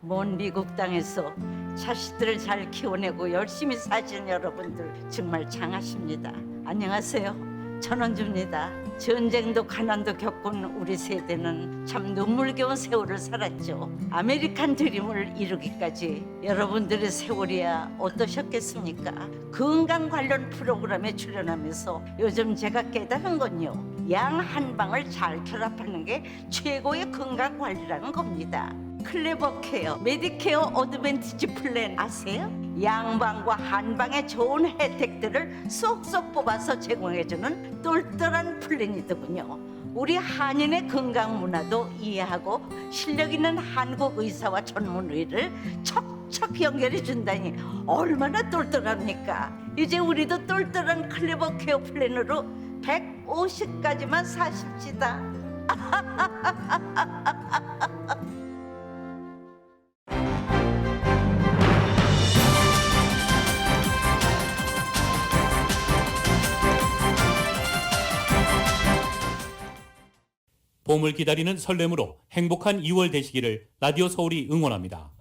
먼 미국 땅에서 자식들을 잘 키워내고 열심히 사신 여러분들 정말 장하십니다. 안녕하세요. 전원주입니다. 전쟁도 가난도 겪은 우리 세대는 참 눈물겨운 세월을 살았죠. 아메리칸 드림을 이루기까지 여러분들의 세월이야 어떠셨겠습니까? 건강 관련 프로그램에 출연하면서 요즘 제가 깨달은 건요, 양 한 방을 잘 결합하는 게 최고의 건강 관리라는 겁니다. 클레버 케어, 메디케어 어드밴티지 플랜 아세요? 양방과 한방의 좋은 혜택들을 쏙쏙 뽑아서 제공해주는 똘똘한 플랜이더군요. 우리 한인의 건강 문화도 이해하고 실력 있는 한국 의사와 전문의를 척척 연결해 준다니 얼마나 똘똘합니까? 이제 우리도 똘똘한 클레버 케어 플랜으로 150까지만 사십시다. 봄을 기다리는 설렘으로 행복한 2월 되시기를 라디오 서울이 응원합니다.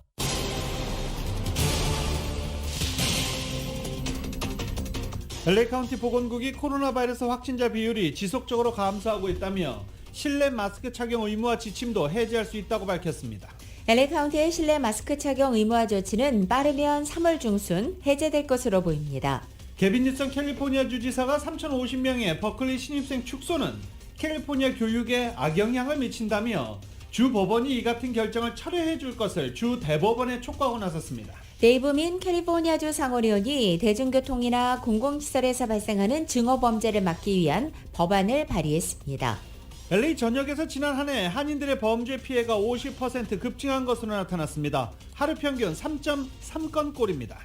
LA 카운티 보건국이 코로나 바이러스 확진자 비율이 지속적으로 감소하고 있다며 실내 마스크 착용 의무화 지침도 해제할 수 있다고 밝혔습니다. LA 카운티의 실내 마스크 착용 의무화 조치는 빠르면 3월 중순 해제될 것으로 보입니다. 게빈 뉴섬 캘리포니아 주지사가 3,050명의 버클리 신입생 축소는 캘리포니아 교육에 악영향을 미친다며 주 법원이 이 같은 결정을 철회해 줄 것을 주 대법원에 촉구하고 나섰습니다. 데이브 민 캘리포니아주 상원의원이 대중교통이나 공공시설에서 발생하는 증오범죄를 막기 위한 법안을 발의했습니다. LA 전역에서 지난 한 해 한인들의 범죄 피해가 50% 급증한 것으로 나타났습니다. 하루 평균 3.3건꼴입니다.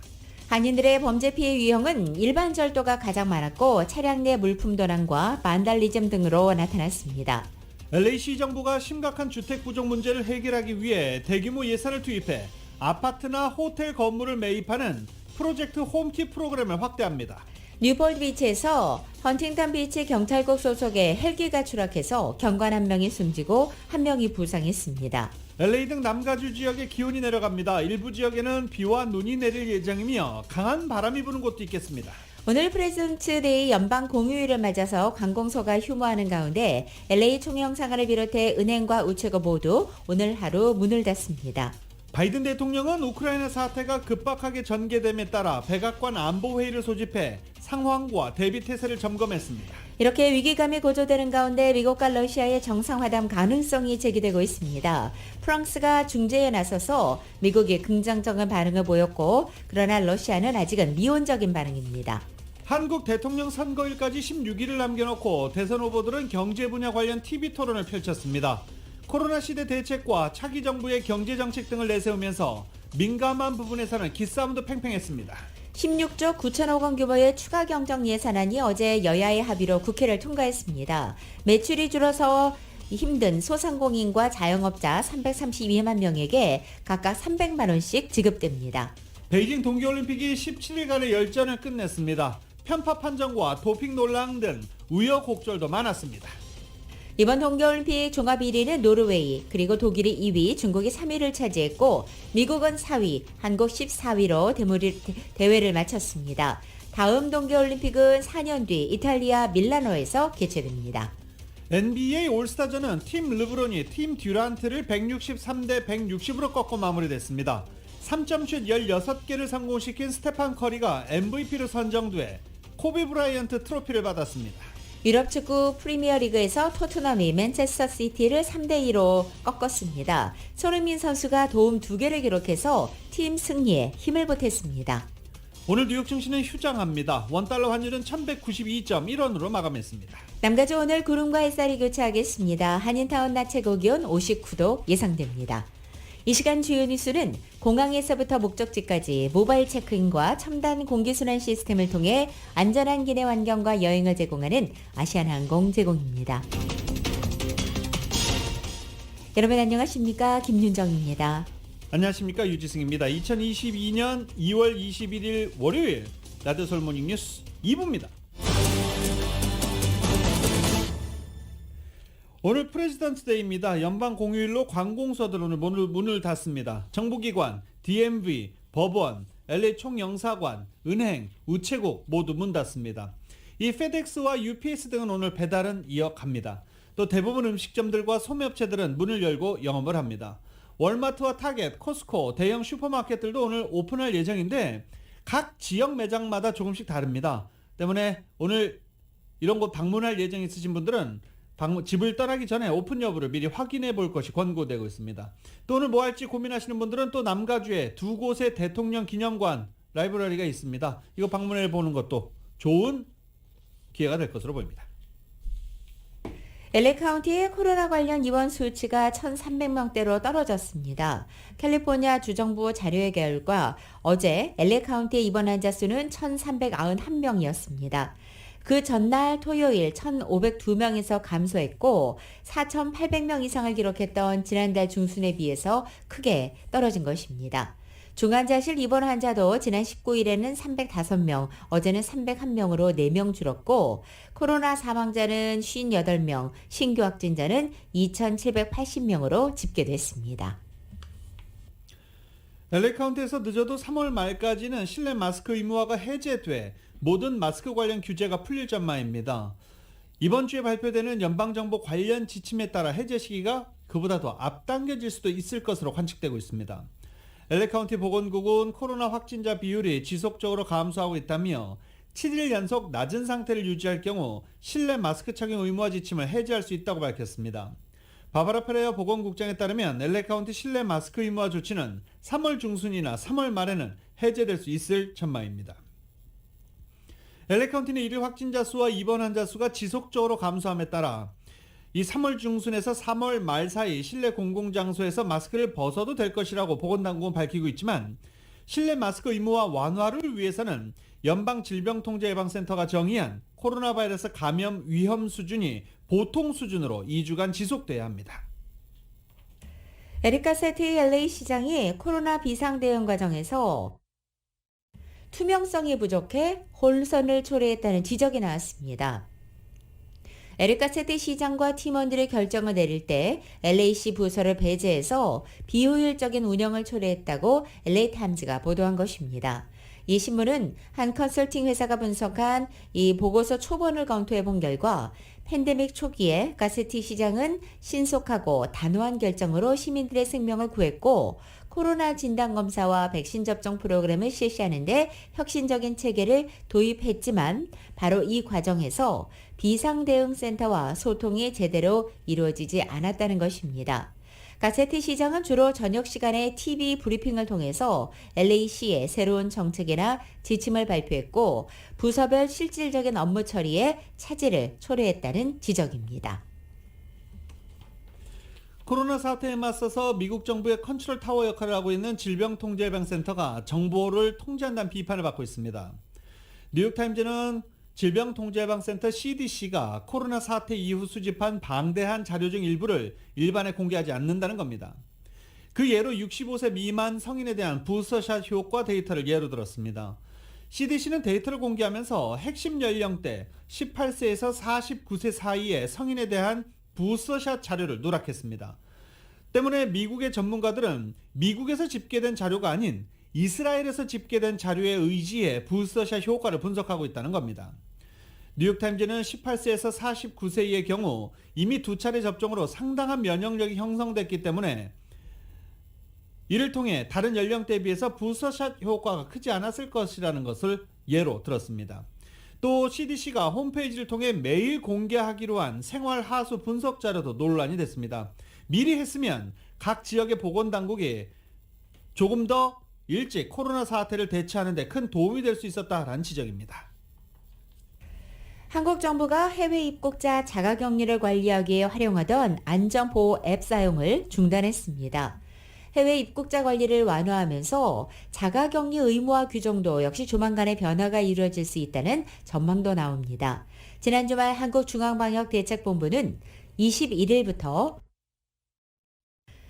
한인들의 범죄 피해 유형은 일반 절도가 가장 많았고 차량 내 물품 도난과 반달리즘 등으로 나타났습니다. LA시 정부가 심각한 주택 부족 문제를 해결하기 위해 대규모 예산을 투입해 아파트나 호텔 건물을 매입하는 프로젝트 홈키 프로그램을 확대합니다. 뉴폴트 비치에서 헌팅턴 비치 경찰국 소속의 헬기가 추락해서 경관 1명이 숨지고 1명이 부상했습니다. LA 등 남가주 지역의 기온이 내려갑니다. 일부 지역에는 비와 눈이 내릴 예정이며 강한 바람이 부는 곳도 있겠습니다. 오늘 프레젠트 데이 연방 공휴일을 맞아서 관공서가 휴무하는 가운데 LA 총영상을 비롯해 은행과 우체국 모두 오늘 하루 문을 닫습니다. 바이든 대통령은 우크라이나 사태가 급박하게 전개됨에 따라 백악관 안보회의를 소집해 상황과 대비태세를 점검했습니다. 이렇게 위기감이 고조되는 가운데 미국과 러시아의 정상회담 가능성이 제기되고 있습니다. 프랑스가 중재에 나서서 미국이 긍정적인 반응을 보였고 그러나 러시아는 아직은 미온적인 반응입니다. 한국 대통령 선거일까지 16일을 남겨놓고 대선 후보들은 경제 분야 관련 TV 토론을 펼쳤습니다. 코로나 시대 대책과 차기 정부의 경제 정책 등을 내세우면서 민감한 부분에서는 기싸움도 팽팽했습니다. 16조 9천억 원 규모의 추가 경정 예산안이 어제 여야의 합의로 국회를 통과했습니다. 매출이 줄어서 힘든 소상공인과 자영업자 332만 명에게 각각 300만 원씩 지급됩니다. 베이징 동계올림픽이 17일간의 열전을 끝냈습니다. 편파 판정과 도핑 논란 등 우여곡절도 많았습니다. 이번 동계올림픽 종합 1위는 노르웨이, 그리고 독일이 2위, 중국이 3위를 차지했고 미국은 4위, 한국 14위로 대회를 마쳤습니다. 다음 동계올림픽은 4년 뒤 이탈리아 밀라노에서 개최됩니다. NBA 올스타전은 팀 르브론이 팀 듀란트를 163대 160으로 꺾고 마무리됐습니다. 3점슛 16개를 성공시킨 스테판 커리가 MVP로 선정돼 코비 브라이언트 트로피를 받았습니다. 유럽 축구 프리미어리그에서 토트넘이 맨체스터 시티를 3대2로 꺾었습니다. 손흥민 선수가 도움 2개를 기록해서 팀 승리에 힘을 보탰습니다. 오늘 뉴욕 증시는 휴장합니다. 원달러 환율은 1192.1원으로 마감했습니다. 남가주 오늘 구름과 햇살이 교차하겠습니다. 한인타운 낮 최고기온 59도 예상됩니다. 이 시간 주요 뉴스는 공항에서부터 목적지까지 모바일 체크인과 첨단 공기순환 시스템을 통해 안전한 기내 환경과 여행을 제공하는 아시아나항공 제공입니다. 여러분 안녕하십니까? 김윤정입니다. 안녕하십니까? 유지승입니다. 2022년 2월 21일 월요일 라디오 서울 모닝 뉴스 2부입니다. 오늘 프레지던트 데이입니다. 연방 공휴일로 관공서들 오늘 문을 닫습니다. 정부기관, DMV, 법원, LA 총영사관, 은행, 우체국 모두 문 닫습니다. 이 페덱스와 UPS 등은 오늘 배달은 이어갑니다. 또 대부분 음식점들과 소매업체들은 문을 열고 영업을 합니다. 월마트와 타겟, 코스코, 대형 슈퍼마켓들도 오늘 오픈할 예정인데 각 지역 매장마다 조금씩 다릅니다. 때문에 오늘 이런 곳 방문할 예정 있으신 분들은 집을 떠나기 전에 오픈 여부를 미리 확인해 볼 것이 권고되고 있습니다. 또 오늘 뭐 할지 고민하시는 분들은 또 남가주에 두 곳의 대통령 기념관 라이브러리가 있습니다. 이거 방문해 보는 것도 좋은 기회가 될 것으로 보입니다. LA 카운티의 코로나 관련 입원 수치가 1,300명대로 떨어졌습니다. 캘리포니아 주정부 자료의 결과 어제 LA 카운티의 입원 환자 수는 1,391명이었습니다. 그 전날 토요일 1,502명에서 감소했고 4,800명 이상을 기록했던 지난달 중순에 비해서 크게 떨어진 것입니다. 중환자실 입원 환자도 지난 19일에는 305명, 어제는 301명으로 4명 줄었고 코로나 사망자는 58명, 신규 확진자는 2,780명으로 집계됐습니다. LA 카운티에서 늦어도 3월 말까지는 실내 마스크 의무화가 해제돼 모든 마스크 관련 규제가 풀릴 전망입니다. 이번 주에 발표되는 연방정부 관련 지침에 따라 해제 시기가 그보다 더 앞당겨질 수도 있을 것으로 관측되고 있습니다. LA 카운티 보건국은 코로나 확진자 비율이 지속적으로 감소하고 있다며 7일 연속 낮은 상태를 유지할 경우 실내 마스크 착용 의무화 지침을 해제할 수 있다고 밝혔습니다. 바바라 페레어 보건국장에 따르면 LA 카운티 실내 마스크 의무화 조치는 3월 중순이나 3월 말에는 해제될 수 있을 전망입니다. LA 카운티는 일일 확진자 수와 입원 환자 수가 지속적으로 감소함에 따라 이 3월 중순에서 3월 말 사이 실내 공공장소에서 마스크를 벗어도 될 것이라고 보건당국은 밝히고 있지만 실내 마스크 의무화 완화를 위해서는 연방질병통제예방센터가 정의한 코로나 바이러스 감염 위험 수준이 보통 수준으로 2주간 지속돼야 합니다. 에리카 세티 LA 시장이 코로나 비상대응 과정에서 투명성이 부족해 혼선을 초래했다는 지적이 나왔습니다. 에리카 세티 시장과 팀원들의 결정을 내릴 때 LAC 부서를 배제해서 비효율적인 운영을 초래했다고 LA타임즈가 보도한 것입니다. 이 신문은 한 컨설팅 회사가 분석한 이 보고서 초본을 검토해 본 결과 팬데믹 초기에 가세티 시장은 신속하고 단호한 결정으로 시민들의 생명을 구했고 코로나 진단검사와 백신 접종 프로그램을 실시하는 데 혁신적인 체계를 도입했지만 바로 이 과정에서 비상대응센터와 소통이 제대로 이루어지지 않았다는 것입니다. 가세티 시장은 주로 저녁 시간에 TV 브리핑을 통해서 LAC의 새로운 정책이나 지침을 발표했고 부서별 실질적인 업무 처리에 차질을 초래했다는 지적입니다. 코로나 사태에 맞서서 미국 정부의 컨트롤 타워 역할을 하고 있는 질병통제예방센터가 정보를 통제한다는 비판을 받고 있습니다. 뉴욕타임즈는 질병통제예방센터 CDC가 코로나 사태 이후 수집한 방대한 자료 중 일부를 일반에 공개하지 않는다는 겁니다. 그 예로 65세 미만 성인에 대한 부스터샷 효과 데이터를 예로 들었습니다. CDC는 데이터를 공개하면서 핵심 연령대 18세에서 49세 사이의 성인에 대한 부스터샷 자료를 누락했습니다. 때문에 미국의 전문가들은 미국에서 집계된 자료가 아닌 이스라엘에서 집계된 자료에 의지해 부스터샷 효과를 분석하고 있다는 겁니다. 뉴욕타임즈는 18세에서 49세의 경우 이미 2차례 접종으로 상당한 면역력이 형성됐기 때문에 이를 통해 다른 연령대에 비해서 부스터샷 효과가 크지 않았을 것이라는 것을 예로 들었습니다. 또 CDC가 홈페이지를 통해 매일 공개하기로 한 생활 하수 분석 자료도 논란이 됐습니다. 미리 했으면 각 지역의 보건당국이 조금 더 일찍 코로나 사태를 대처하는 데 큰 도움이 될 수 있었다라는 지적입니다. 한국 정부가 해외 입국자 자가격리를 관리하기 위해 활용하던 안전보호 앱 사용을 중단했습니다. 해외 입국자 관리를 완화하면서 자가격리 의무화 규정도 역시 조만간에 변화가 이루어질 수 있다는 전망도 나옵니다. 지난 주말 한국중앙방역대책본부는 21일부터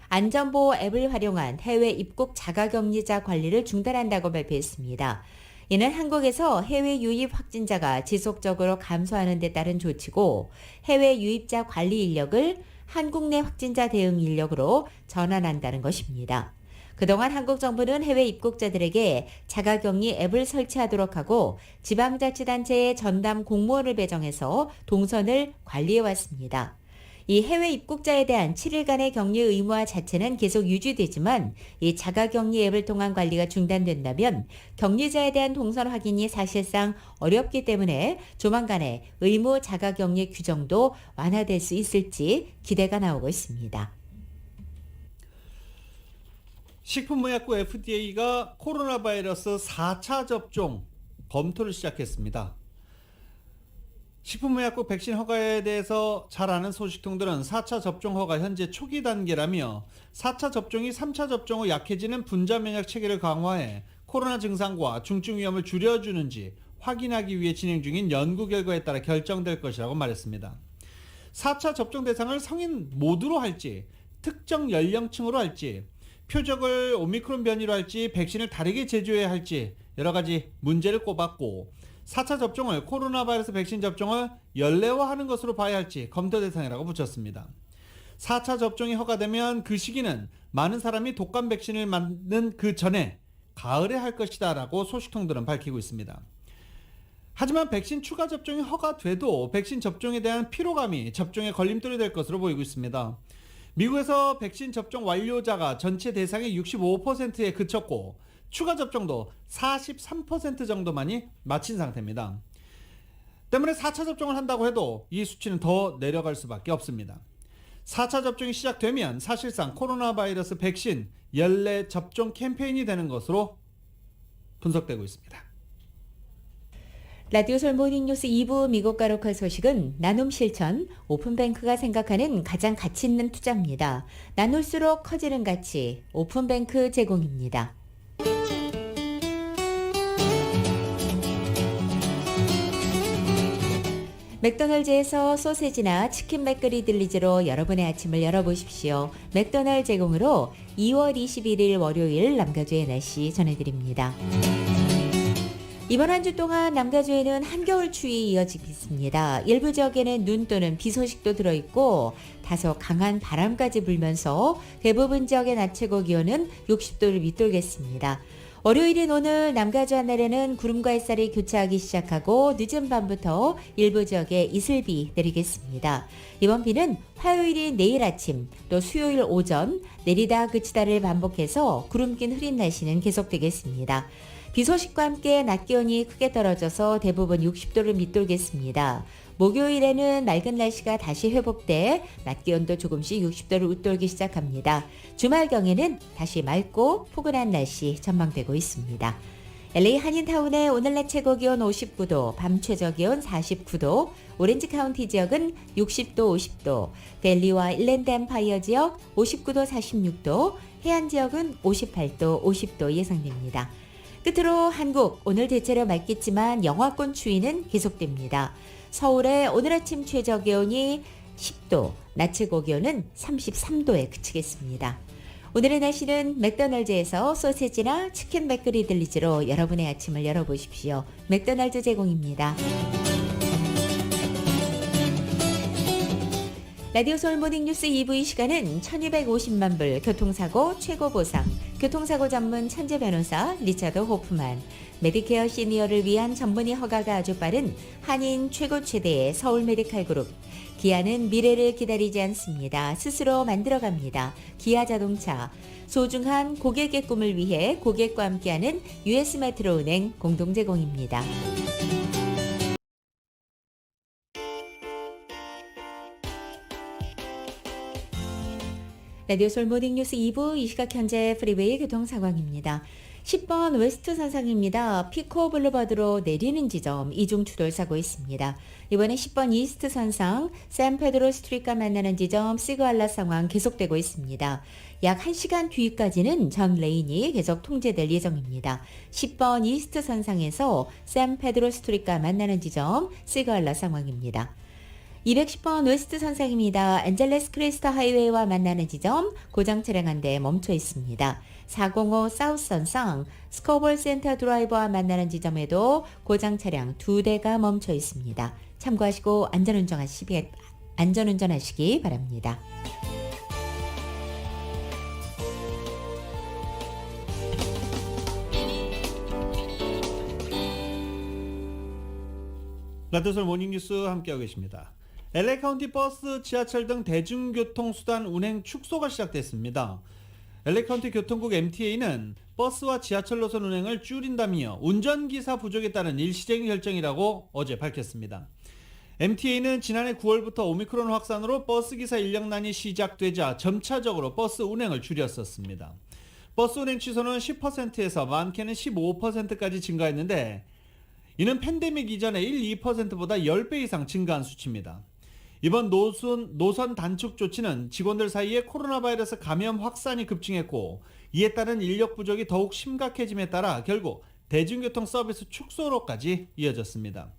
안전보호 앱을 활용한 해외 입국 자가격리자 관리를 중단한다고 발표했습니다. 이는 한국에서 해외 유입 확진자가 지속적으로 감소하는 데 따른 조치고 해외 유입자 관리 인력을 한국 내 확진자 대응 인력으로 전환한다는 것입니다. 그동안 한국 정부는 해외 입국자들에게 자가격리 앱을 설치하도록 하고 지방자치단체의 전담 공무원을 배정해서 동선을 관리해왔습니다. 이 해외 입국자에 대한 7일간의 격리 의무화 자체는 계속 유지되지만 이 자가격리 앱을 통한 관리가 중단된다면 격리자에 대한 동선 확인이 사실상 어렵기 때문에 조만간에 의무 자가격리 규정도 완화될 수 있을지 기대가 나오고 있습니다. 식품의약국 FDA가 코로나 바이러스 4차 접종 검토를 시작했습니다. 식품의약국 백신 허가에 대해서 잘 아는 소식통들은 4차 접종 허가 현재 초기 단계라며 4차 접종이 3차 접종 후 약해지는 분자 면역 체계를 강화해 코로나 증상과 중증 위험을 줄여주는지 확인하기 위해 진행 중인 연구 결과에 따라 결정될 것이라고 말했습니다. 4차 접종 대상을 성인 모두로 할지, 특정 연령층으로 할지, 표적을 오미크론 변이로 할지, 백신을 다르게 제조해야 할지 여러 가지 문제를 꼽았고 4차 접종을 코로나 바이러스 백신 접종을 연례화하는 것으로 봐야 할지 검토 대상이라고 붙였습니다. 4차 접종이 허가되면 그 시기는 많은 사람이 독감 백신을 맞는 그 전에 가을에 할 것이다 라고 소식통들은 밝히고 있습니다. 하지만 백신 추가 접종이 허가돼도 백신 접종에 대한 피로감이 접종의 걸림돌이 될 것으로 보이고 있습니다. 미국에서 백신 접종 완료자가 전체 대상의 65%에 그쳤고 추가 접종도 43% 정도만이 마친 상태입니다. 때문에 4차 접종을 한다고 해도 이 수치는 더 내려갈 수밖에 없습니다. 4차 접종이 시작되면 사실상 코로나 바이러스 백신 연례 접종 캠페인이 되는 것으로 분석되고 있습니다. 라디오 설 모닝뉴스 2부 미국가 로컬 소식은 나눔 실천, 오픈뱅크가 생각하는 가장 가치 있는 투자입니다. 나눌수록 커지는 가치, 오픈뱅크 제공입니다. 맥도날드에서 소세지나 치킨 맥거리 딜리지로 여러분의 아침을 열어보십시오. 맥도날드 제공으로 2월 21일 월요일 남가주의 날씨 전해드립니다. 이번 한 주 동안 남가주에는 한겨울 추위 이어지겠습니다. 일부 지역에는 눈 또는 비 소식도 들어있고 다소 강한 바람까지 불면서 대부분 지역의 낮 최고 기온은 60도를 밑돌겠습니다. 월요일인 오늘 남가주 하늘에는 구름과 햇살이 교차하기 시작하고 늦은 밤부터 일부 지역에 이슬비 내리겠습니다. 이번 비는 화요일인 내일 아침 또 수요일 오전 내리다 그치다를 반복해서 구름 낀 흐린 날씨는 계속되겠습니다. 비 소식과 함께 낮 기온이 크게 떨어져서 대부분 60도를 밑돌겠습니다. 목요일에는 맑은 날씨가 다시 회복돼 낮 기온도 조금씩 60도를 웃돌기 시작합니다. 주말경에는 다시 맑고 포근한 날씨 전망되고 있습니다. LA 한인타운의 오늘 낮 최고 기온 59도, 밤 최저 기온 49도, 오렌지 카운티 지역은 60도, 50도, 델리와 일랜드 엠파이어 지역 59도, 46도, 해안 지역은 58도, 50도 예상됩니다. 끝으로 한국, 오늘 대체로 맑겠지만 영하권 추위는 계속됩니다. 서울의 오늘 아침 최저 기온이 10도, 낮 최고 기온은 33도에 그치겠습니다. 오늘의 날씨는 맥도날드에서 소세지나 치킨 맥거리 딜리지로 여러분의 아침을 열어보십시오. 맥도날드 제공입니다. 라디오 서울 모닝뉴스 2부 이 시간은 1250만 불 교통사고 최고 보상, 교통사고 전문 천재 변호사 리차드 호프만, 메디케어 시니어를 위한 전문의 허가가 아주 빠른 한인 최고 최대의 서울 메디칼 그룹, 기아는 미래를 기다리지 않습니다. 스스로 만들어갑니다. 기아 자동차, 소중한 고객의 꿈을 위해 고객과 함께하는 US 메트로은행 공동 제공입니다. 라디오 솔 모닝뉴스 2부 이 시각 현재 프리웨이 교통 상황입니다. 10번 웨스트 선상입니다. 피코 블루버드로 내리는 지점 이중 추돌 사고 있습니다. 이번에 10번 이스트 선상 샌페드로 스트리트가 만나는 지점 시그알라 상황 계속되고 있습니다. 약 1시간 뒤까지는 전 레인이 계속 통제될 예정입니다. 10번 이스트 선상에서 샌페드로 스트리트가 만나는 지점 시그알라 상황입니다. 210번 웨스트 선상입니다. 엔젤레스 크리스터 하이웨이와 만나는 지점 고장 차량 한 대 멈춰 있습니다. 405 사우선성 스코볼 센터 드라이버와 만나는 지점에도 고장 차량 2대가 멈춰 있습니다. 참고하시고 안전운전하시기 바랍니다. 라디오솔 모닝뉴스 함께하고 계십니다. LA 카운티 버스, 지하철 등 대중교통수단 운행 축소가 시작됐습니다. LA 카운티 교통국 MTA는 버스와 지하철 노선 운행을 줄인다며 운전기사 부족에 따른 일시적인 결정이라고 어제 밝혔습니다. MTA는 지난해 9월부터 오미크론 확산으로 버스기사 인력난이 시작되자 점차적으로 버스 운행을 줄였었습니다. 버스 운행 취소는 10%에서 많게는 15%까지 증가했는데 이는 팬데믹 이전의 1-2%보다 10배 이상 증가한 수치입니다. 이번 노선 단축 조치는 직원들 사이에 코로나 바이러스 감염 확산이 급증했고 이에 따른 인력 부족이 더욱 심각해짐에 따라 결국 대중교통 서비스 축소로까지 이어졌습니다.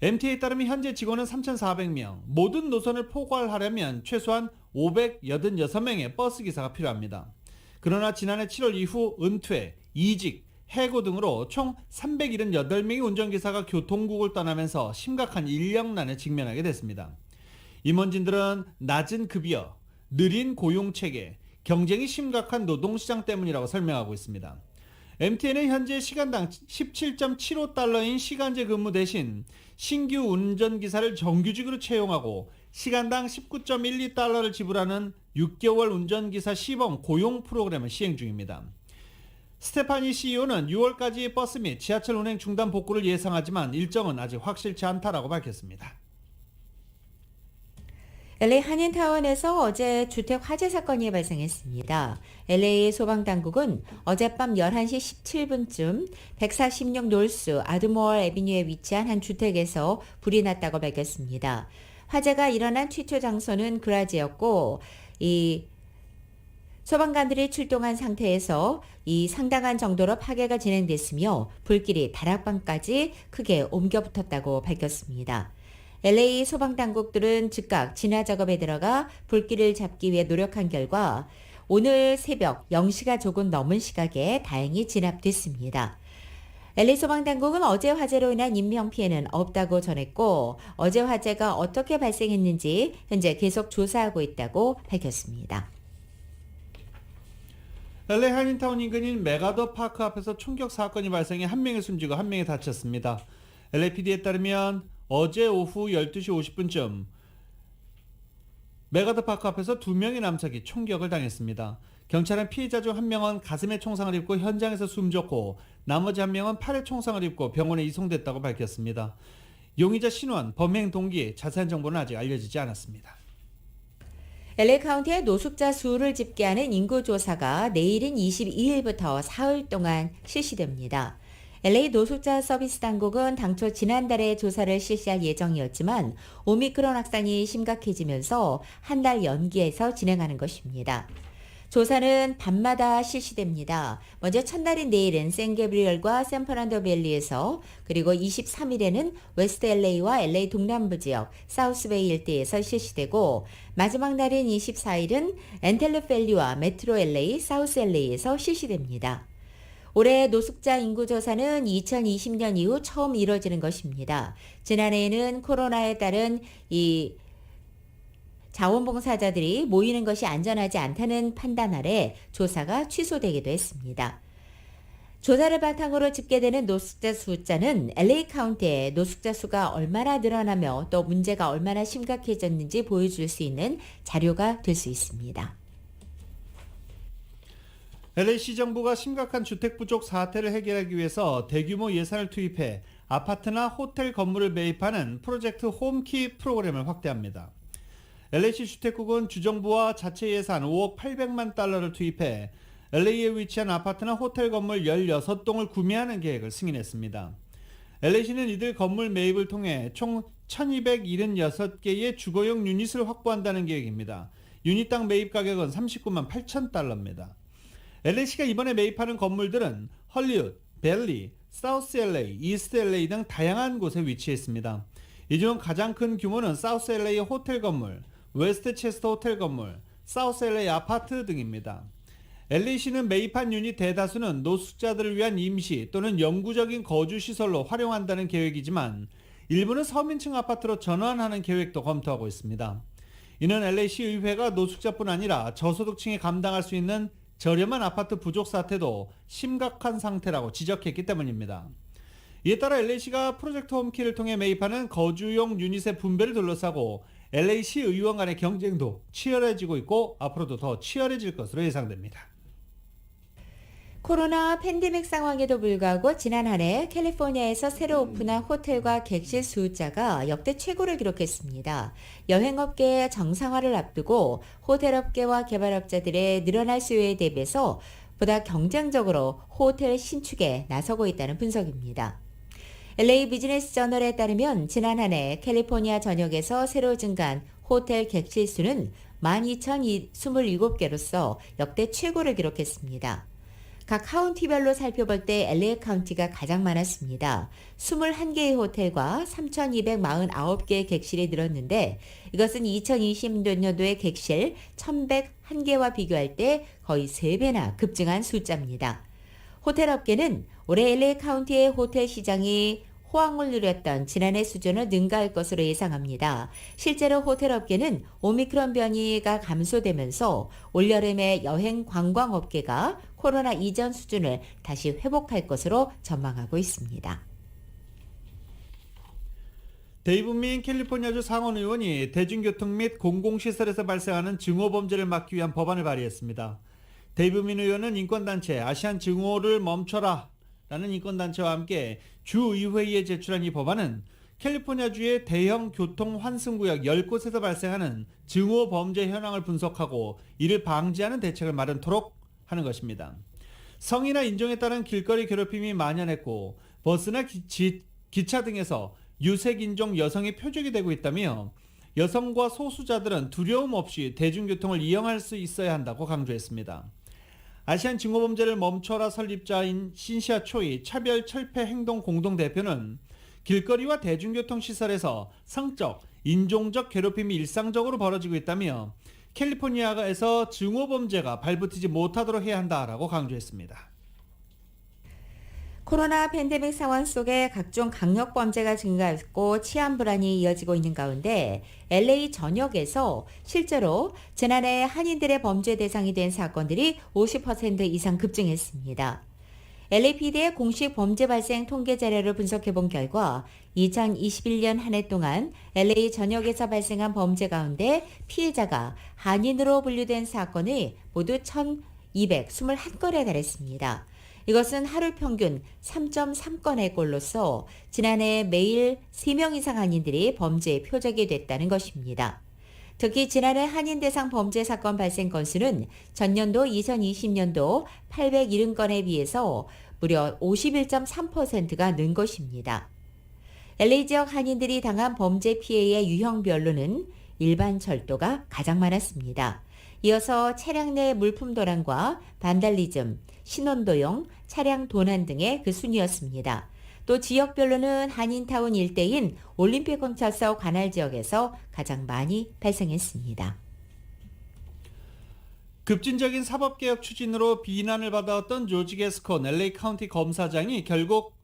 MTA에 따르면 현재 직원은 3,400명, 모든 노선을 포괄하려면 최소한 586명의 버스기사가 필요합니다. 그러나 지난해 7월 이후 은퇴, 이직, 해고 등으로 총 378명의 운전기사가 교통국을 떠나면서 심각한 인력난에 직면하게 됐습니다. 임원진들은 낮은 급여, 느린 고용체계, 경쟁이 심각한 노동시장 때문이라고 설명하고 있습니다. MTN은 현재 시간당 17.75달러인 시간제 근무 대신 신규 운전기사를 정규직으로 채용하고 시간당 19.12달러를 지불하는 6개월 운전기사 시범 고용 프로그램을 시행 중입니다. 스테파니 CEO는 6월까지 버스 및 지하철 운행 중단 복구를 예상하지만 일정은 아직 확실치 않다라고 밝혔습니다. LA 한인타운에서 어제 주택 화재 사건이 발생했습니다. LA 소방당국은 어젯밤 11시 17분쯤 146 노스 아드모어 애비뉴에 위치한 한 주택에서 불이 났다고 밝혔습니다. 화재가 일어난 취초 장소는 그라지였고 이 소방관들이 출동한 상태에서 이 상당한 정도로 파괴가 진행됐으며 불길이 다락방까지 크게 옮겨 붙었다고 밝혔습니다. LA 소방당국들은 즉각 진화 작업에 들어가 불길을 잡기 위해 노력한 결과 오늘 새벽 0시가 조금 넘은 시각에 다행히 진압됐습니다. LA 소방당국은 어제 화재로 인한 인명피해는 없다고 전했고 어제 화재가 어떻게 발생했는지 현재 계속 조사하고 있다고 밝혔습니다. LA 한인타운 인근인 메가더 파크 앞에서 총격 사건이 발생해 한 명이 숨지고 한 명이 다쳤습니다. LAPD에 따르면 어제 오후 12시 50분쯤 메가더 파크 앞에서 2명의 남성이 총격을 당했습니다. 경찰은 피해자 중 한 명은 가슴에 총상을 입고 현장에서 숨졌고 나머지 한 명은 팔에 총상을 입고 병원에 이송됐다고 밝혔습니다. 용의자 신원, 범행 동기, 자세한 정보는 아직 알려지지 않았습니다. LA 카운티의 노숙자 수를 집계하는 인구조사가 내일인 22일부터 사흘 동안 실시됩니다. LA 노숙자 서비스 당국은 당초 지난달에 조사를 실시할 예정이었지만 오미크론 확산이 심각해지면서 한 달 연기해서 진행하는 것입니다. 조사는 밤마다 실시됩니다. 먼저 첫날인 내일은 샌게브리얼과 샌퍼란도 밸리에서 그리고 23일에는 웨스트 LA와 LA 동남부 지역 사우스베이 일대에서 실시되고 마지막 날인 24일은 엔텔르펠리와 메트로 LA, 사우스 LA에서 실시됩니다. 올해 노숙자 인구조사는 2020년 이후 처음 이뤄지는 것입니다. 지난해에는 코로나에 따른 이 자원봉사자들이 모이는 것이 안전하지 않다는 판단 아래 조사가 취소되기도 했습니다. 조사를 바탕으로 집계되는 노숙자 숫자는 LA 카운티의 노숙자 수가 얼마나 늘어나며 또 문제가 얼마나 심각해졌는지 보여줄 수 있는 자료가 될 수 있습니다. LA시 정부가 심각한 주택 부족 사태를 해결하기 위해서 대규모 예산을 투입해 아파트나 호텔 건물을 매입하는 프로젝트 홈키 프로그램을 확대합니다. LA시 주택국은 주정부와 자체 예산 5억 800만 달러를 투입해 LA에 위치한 아파트나 호텔 건물 16동을 구매하는 계획을 승인했습니다. LA시는 이들 건물 매입을 통해 총 1276개의 주거용 유닛을 확보한다는 계획입니다. 유닛당 매입 가격은 39만 8천 달러입니다. LA시가 이번에 매입하는 건물들은 헐리우드, 벨리, 사우스 LA, 이스트 LA 등 다양한 곳에 위치했습니다. 이 중 가장 큰 규모는 사우스 LA 호텔 건물, 웨스트 체스터 호텔 건물, 사우스 LA 아파트 등입니다. LA시는 매입한 유닛 대다수는 노숙자들을 위한 임시 또는 영구적인 거주시설로 활용한다는 계획이지만 일부는 서민층 아파트로 전환하는 계획도 검토하고 있습니다. 이는 LA시 의회가 노숙자뿐 아니라 저소득층이 감당할 수 있는 저렴한 아파트 부족 사태도 심각한 상태라고 지적했기 때문입니다. 이에 따라 LA시가 프로젝트 홈키를 통해 매입하는 거주용 유닛의 분배를 둘러싸고 LA시 의원 간의 경쟁도 치열해지고 있고 앞으로도 더 치열해질 것으로 예상됩니다. 코로나 팬데믹 상황에도 불구하고 지난 한 해 캘리포니아에서 새로 오픈한 호텔과 객실 숫자가 역대 최고를 기록했습니다. 여행업계의 정상화를 앞두고 호텔업계와 개발업자들의 늘어날 수요에 대비해서 보다 경쟁적으로 호텔 신축에 나서고 있다는 분석입니다. LA 비즈니스 저널에 따르면 지난 한 해 캘리포니아 전역에서 새로 증가한 호텔 객실 수는 12,027개로서 역대 최고를 기록했습니다. 각 카운티별로 살펴볼 때 LA 카운티가 가장 많았습니다. 21개의 호텔과 3,249개의 객실이 늘었는데 이것은 2020년도의 객실 1,101개와 비교할 때 거의 3배나 급증한 숫자입니다. 호텔 업계는 올해 LA 카운티의 호텔 시장이 호황을 누렸던 지난해 수준을 능가할 것으로 예상합니다. 실제로 호텔 업계는 오미크론 변이가 감소되면서 올여름에 여행 관광 업계가 코로나 이전 수준을 다시 회복할 것으로 전망하고 있습니다. 데이브민 캘리포니아주 상원의원이 대중교통 및 공공시설에서 발생하는 증오범죄를 막기 위한 법안을 발의했습니다. 데이브민 의원은 인권단체 아시안 증오를 멈춰라 라는 인권단체와 함께 주의회의에 제출한 이 법안은 캘리포니아주의 대형 교통 환승구역 10곳에서 발생하는 증오범죄 현황을 분석하고 이를 방지하는 대책을 마련토록 하는 것입니다. 성이나 인종에 따른 길거리 괴롭힘이 만연했고 버스나 기차 등에서 유색인종 여성이 표적이 되고 있다며 여성과 소수자들은 두려움 없이 대중교통을 이용할 수 있어야 한다고 강조했습니다. 아시안 증오범죄를 멈춰라 설립자인 신시아 초이 차별철폐 행동 공동대표는 길거리와 대중교통시설에서 성적, 인종적 괴롭힘이 일상적으로 벌어지고 있다며 캘리포니아에서 증오범죄가 발붙이지 못하도록 해야 한다라고 강조했습니다. 코로나 팬데믹 상황 속에 각종 강력범죄가 증가했고 치안 불안이 이어지고 있는 가운데 LA 전역에서 실제로 지난해 한인들의 범죄 대상이 된 사건들이 50% 이상 급증했습니다. LAPD의 공식 범죄 발생 통계 자료를 분석해 본 결과 2021년 한 해 동안 LA 전역에서 발생한 범죄 가운데 피해자가 한인으로 분류된 사건이 모두 1,221건에 달했습니다. 이것은 하루 평균 3.3건의 꼴로서 지난해 매일 3명 이상 한인들이 범죄의 표적이 됐다는 것입니다. 특히 지난해 한인 대상 범죄 사건 발생 건수는 전년도 2020년도 870건에 비해서 무려 51.3%가 는 것입니다. LA 지역 한인들이 당한 범죄 피해의 유형별로는 일반 절도가 가장 많았습니다. 이어서 차량 내 물품 도난과 반달리즘, 신원도용, 차량 도난 등의 그 순이었습니다. 또 지역별로는 한인타운 일대인 올림픽 경찰서 관할 지역에서 가장 많이 발생했습니다. 급진적인 사법개혁 추진으로 비난을 받아왔던 조지 게스콘 LA 카운티 검사장이 결국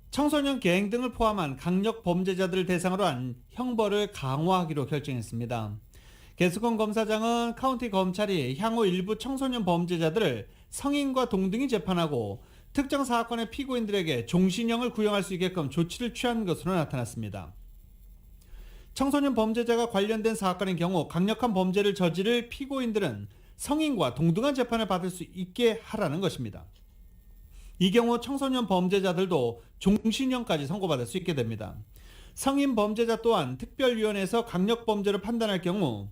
청소년 계행 등을 포함한 강력 범죄자들을 대상으로 한 형벌을 강화하기로 결정했습니다. 게스콘 검사장은 카운티 검찰이 향후 일부 청소년 범죄자들을 성인과 동등히 재판하고 특정 사건의 피고인들에게 종신형을 구형할 수 있게끔 조치를 취한 것으로 나타났습니다. 청소년 범죄자가 관련된 사건의 경우 강력한 범죄를 저지를 피고인들은 성인과 동등한 재판을 받을 수 있게 하라는 것입니다. 이 경우 청소년 범죄자들도 종신형까지 선고받을 수 있게 됩니다. 성인 범죄자 또한 특별위원회에서 강력 범죄를 판단할 경우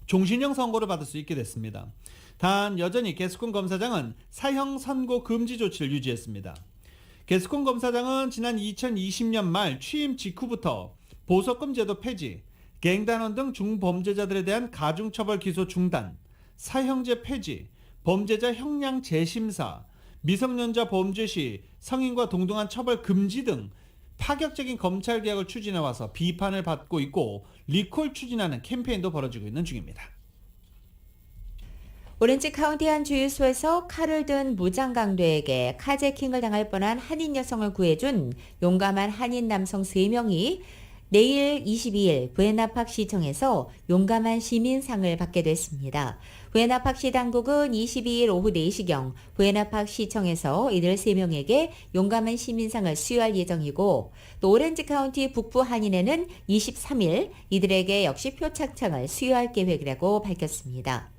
종신형 선고를 받을 수 있게 됐습니다. 단 여전히 게스콘 검사장은 사형 선고 금지 조치를 유지했습니다. 게스콘 검사장은 지난 2020년 말 취임 직후부터 보석금 제도 폐지, 갱단원 등 중범죄자들에 대한 가중처벌 기소 중단, 사형제 폐지, 범죄자 형량 재심사, 미성년자 범죄 시 성인과 동등한 처벌 금지 등 파격적인 검찰개혁을 추진해와서 비판을 받고 있고 리콜 추진하는 캠페인도 벌어지고 있는 중입니다. 오렌지 카운티 한 주유소에서 칼을 든 무장강도에게 카제킹을 당할 뻔한 한인 여성을 구해준 용감한 한인 남성 3명이 내일 22일 부에나팍 시청에서 용감한 시민상을 받게 됐습니다. 부에나팍 시 당국은 22일 오후 4시경 부에나팍 시청에서 이들 3명에게 용감한 시민상을 수여할 예정이고 또 오렌지 카운티 북부 한인회는 23일 이들에게 역시 표창장을 수여할 계획이라고 밝혔습니다.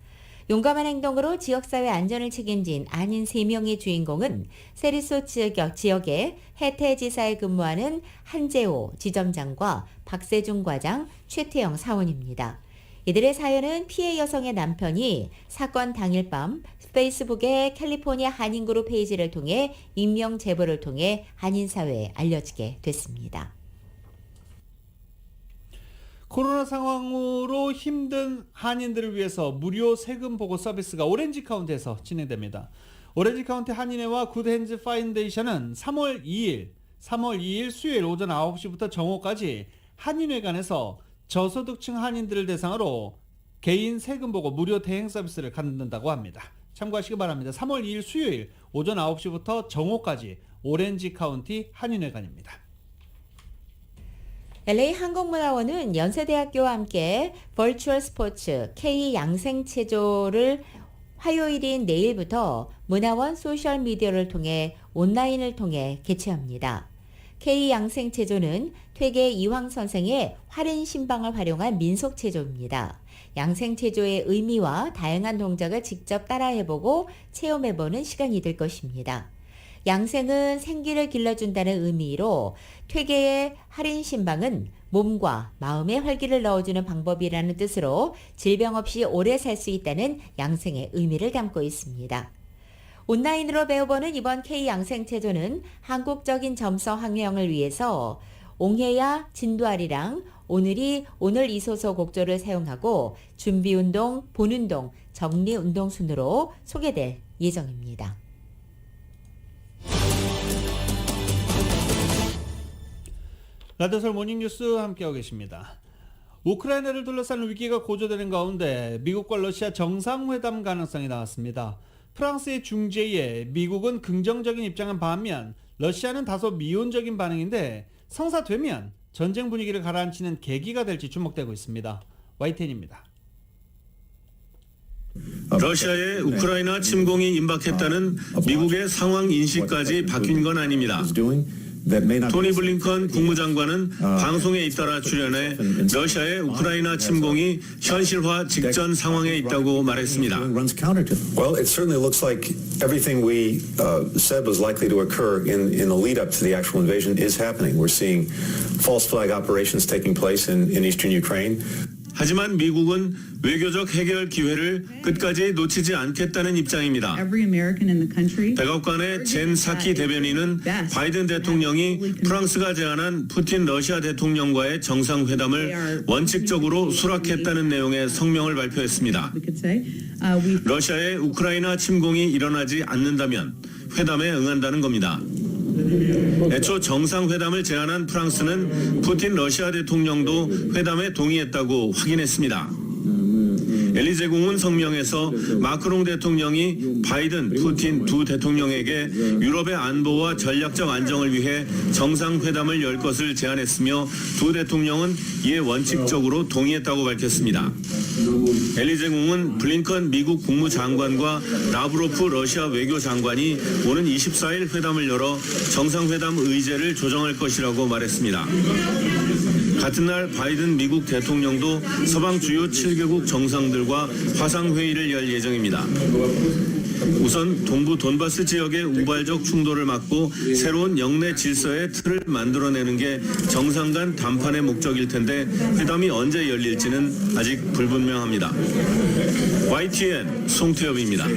용감한 행동으로 지역사회 안전을 책임진 한인 3명의 주인공은 세리소 지역의 해태지사에 근무하는 한재호 지점장과 박세중 과장, 최태영 사원입니다. 이들의 사연은 피해 여성의 남편이 사건 당일 밤 페이스북의 캘리포니아 한인그룹 페이지를 통해 익명 제보를 통해 한인사회에 알려지게 됐습니다. 코로나 상황으로 힘든 한인들을 위해서 무료 세금 보고 서비스가 오렌지 카운티에서 진행됩니다. 오렌지 카운티 한인회와 굿핸즈 파운데이션은 3월 2일 수요일 오전 9시부터 정오까지 한인회관에서 저소득층 한인들을 대상으로 개인 세금 보고 무료 대행 서비스를 갖는다고 합니다. 참고하시기 바랍니다. 3월 2일 수요일 오전 9시부터 정오까지 오렌지 카운티 한인회관입니다. LA 한국문화원은 연세대학교와 함께 버추얼 스포츠 K 양생체조를 화요일인 내일부터 문화원 소셜미디어를 통해 온라인을 통해 개최합니다. K 양생체조는 퇴계 이황 선생의 활인 신방을 활용한 민속체조입니다. 양생체조의 의미와 다양한 동작을 직접 따라해보고 체험해보는 시간이 될 것입니다. 양생은 생기를 길러준다는 의미로 퇴계의 할인 신방은 몸과 마음의 활기를 넣어주는 방법이라는 뜻으로 질병 없이 오래 살 수 있다는 양생의 의미를 담고 있습니다. 온라인으로 배워보는 이번 K 양생체조는 한국적인 점성 학령을 위해서 옹해야 진두아리랑 오늘 이소서 곡조를 사용하고 준비운동, 본운동, 정리운동 순으로 소개될 예정입니다. 라디오설 모닝뉴스 함께하고 계십니다. 우크라이나를 둘러싼 위기가 고조되는 가운데 미국과 러시아 정상회담 가능성이 나왔습니다. 프랑스의 중재에 미국은 긍정적인 입장은 반면 러시아는 다소 미온적인 반응인데 성사되면 전쟁 분위기를 가라앉히는 계기가 될지 주목되고 있습니다. YTN입니다. 러시아의 우크라이나 침공이 임박했다는 미국의 상황 인식까지 바뀐 건 아닙니다. 토니 블링컨 국무장관은 방송에 잇따라 출연해 러시아의 우크라이나 침공이 현실화 직전 상황에 있다고 말했습니다. Well, it certainly looks like everything we said was likely to occur in the lead up to the actual invasion is happening. We're seeing false flag operations taking place in eastern Ukraine. 하지만 미국은 외교적 해결 기회를 끝까지 놓치지 않겠다는 입장입니다. 백악관의 젠 사키 대변인은 바이든 대통령이 프랑스가 제안한 푸틴 러시아 대통령과의 정상회담을 원칙적으로 수락했다는 내용의 성명을 발표했습니다. 러시아의 우크라이나 침공이 일어나지 않는다면 회담에 응한다는 겁니다. 애초 정상회담을 제안한 프랑스는 푸틴 러시아 대통령도 회담에 동의했다고 확인했습니다. 엘리제 궁은 성명에서 마크롱 대통령이 바이든, 푸틴 두 대통령에게 유럽의 안보와 전략적 안정을 위해 정상회담을 열 것을 제안했으며 두 대통령은 이에 원칙적으로 동의했다고 밝혔습니다. 엘리제 궁은 블링컨 미국 국무장관과 라브로프 러시아 외교장관이 오는 24일 회담을 열어 정상회담 의제를 조정할 것이라고 말했습니다. 같은 날 바이든 미국 대통령도 서방 주요 7개국 정상들과 화상회의를 열 예정입니다. 우선 동부 돈바스 지역의 우발적 충돌을 막고 새로운 영내 질서의 틀을 만들어내는 게 정상 간 담판의 목적일 텐데 회담이 언제 열릴지는 아직 불분명합니다. YTN 송태엽입니다.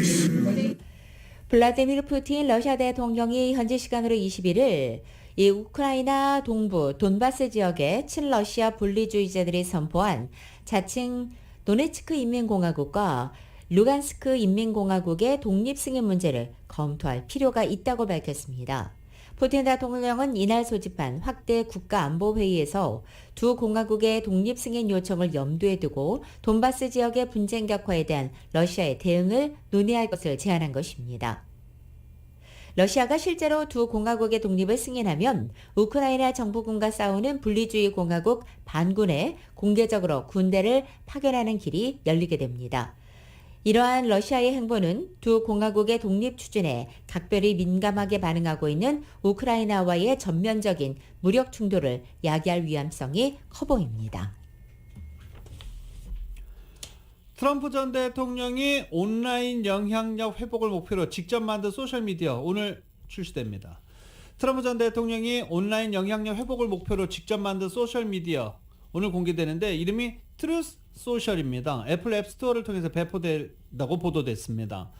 블라디미르 푸틴 러시아 대통령이 현지 시간으로 21일 이 우크라이나 동부 돈바스 지역의 친러시아 분리주의자들이 선포한 자칭 도네츠크 인민공화국과 루간스크 인민공화국의 독립 승인 문제를 검토할 필요가 있다고 밝혔습니다. 푸틴 대통령은 이날 소집한 확대 국가안보회의에서 두 공화국의 독립 승인 요청을 염두에 두고 돈바스 지역의 분쟁 격화에 대한 러시아의 대응을 논의할 것을 제안한 것입니다. 러시아가 실제로 두 공화국의 독립을 승인하면 우크라이나 정부군과 싸우는 분리주의 공화국 반군에 공개적으로 군대를 파견하는 길이 열리게 됩니다. 이러한 러시아의 행보는 두 공화국의 독립 추진에 각별히 민감하게 반응하고 있는 우크라이나와의 전면적인 무력 충돌을 야기할 위험성이 커 보입니다. 트럼프 전 대통령이 온라인 영향력 회복을 목표로 직접 만든 소셜미디어 오늘 출시됩니다. 트럼프 전 대통령이 온라인 영향력 회복을 목표로 직접 만든 소셜미디어 오늘 공개되는데 이름이 트루스 소셜입니다. 애플 앱스토어를 통해서 배포된다고 보도됐습니다.